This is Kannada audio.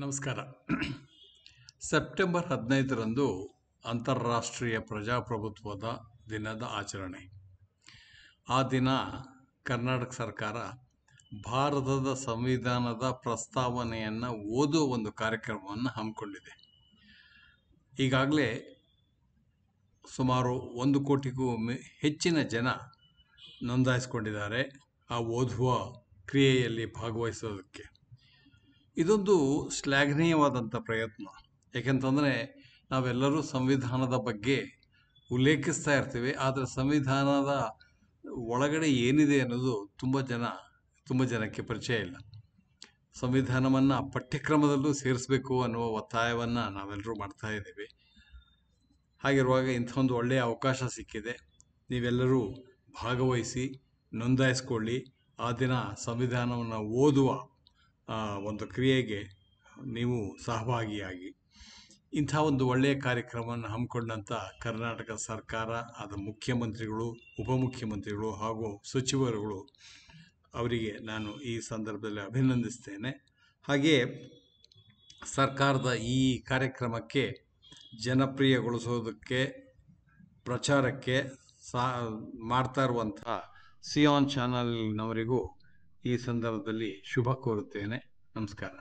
ನಮಸ್ಕಾರ. ಸೆಪ್ಟೆಂಬರ್ 15ರಂದು ಅಂತಾರಾಷ್ಟ್ರೀಯ ಪ್ರಜಾಪ್ರಭುತ್ವದ ದಿನದ ಆಚರಣೆ. ಆ ದಿನ ಕರ್ನಾಟಕ ಸರ್ಕಾರ ಭಾರತದ ಸಂವಿಧಾನದ ಪ್ರಸ್ತಾವನೆಯನ್ನು ಓದುವ ಒಂದು ಕಾರ್ಯಕ್ರಮವನ್ನು ಹಮ್ಮಿಕೊಂಡಿದೆ. ಈಗಾಗಲೇ ಸುಮಾರು 1 ಕೋಟಿಗೂ ಹೆಚ್ಚಿನ ಜನ ನೋಂದಾಯಿಸಿಕೊಂಡಿದ್ದಾರೆ ಆ ಓದುವ ಕ್ರಿಯೆಯಲ್ಲಿ ಭಾಗವಹಿಸೋದಕ್ಕೆ. ಇದೊಂದು ಶ್ಲಾಘನೀಯವಾದಂಥ ಪ್ರಯತ್ನ. ಏಕೆಂತಂದರೆ ನಾವೆಲ್ಲರೂ ಸಂವಿಧಾನದ ಬಗ್ಗೆ ಉಲ್ಲೇಖಿಸ್ತಾ ಇರ್ತೀವಿ, ಆದರೆ ಸಂವಿಧಾನದ ಒಳಗಡೆ ಏನಿದೆ ಅನ್ನೋದು ತುಂಬ ಜನಕ್ಕೆ ಪರಿಚಯ ಇಲ್ಲ. ಸಂವಿಧಾನವನ್ನು ಪಠ್ಯಕ್ರಮದಲ್ಲೂ ಸೇರಿಸಬೇಕು ಅನ್ನುವ ಒತ್ತಾಯವನ್ನು ನಾವೆಲ್ಲರೂ ಮಾಡ್ತಾ ಇದ್ದೀವಿ. ಹಾಗಿರುವಾಗ ಇಂಥ ಒಂದು ಒಳ್ಳೆಯ ಅವಕಾಶ ಸಿಕ್ಕಿದೆ. ನೀವೆಲ್ಲರೂ ಭಾಗವಹಿಸಿ ನೋಂದಾಯಿಸ್ಕೊಳ್ಳಿ. ಆ ದಿನ ಸಂವಿಧಾನವನ್ನು ಓದುವ ಒಂದು ಕ್ರಿಯೆಗೆ ನೀವು ಸಹಭಾಗಿಯಾಗಿ. ಇಂಥ ಒಂದು ಒಳ್ಳೆಯ ಕಾರ್ಯಕ್ರಮವನ್ನು ಹಮ್ಮಿಕೊಂಡಂಥ ಕರ್ನಾಟಕ ಸರ್ಕಾರ, ಆದ ಮುಖ್ಯಮಂತ್ರಿಗಳು, ಉಪಮುಖ್ಯಮಂತ್ರಿಗಳು ಹಾಗೂ ಸಚಿವರುಗಳು ಅವರಿಗೆ ನಾನು ಈ ಸಂದರ್ಭದಲ್ಲಿ ಅಭಿನಂದಿಸ್ತೇನೆ. ಹಾಗೆಯೇ ಸರ್ಕಾರದ ಈ ಕಾರ್ಯಕ್ರಮಕ್ಕೆ ಜನಪ್ರಿಯಗೊಳಿಸೋದಕ್ಕೆ ಪ್ರಚಾರಕ್ಕೆ ಮಾಡ್ತಾ ಇರುವಂಥ ಸಿಯಾನ್ ಚಾನಲ್ನವರಿಗೂ ಈ ಸಂದರ್ಭದಲ್ಲಿ ಶುಭ ಕೋರುತ್ತೇನೆ. ನಮಸ್ಕಾರ.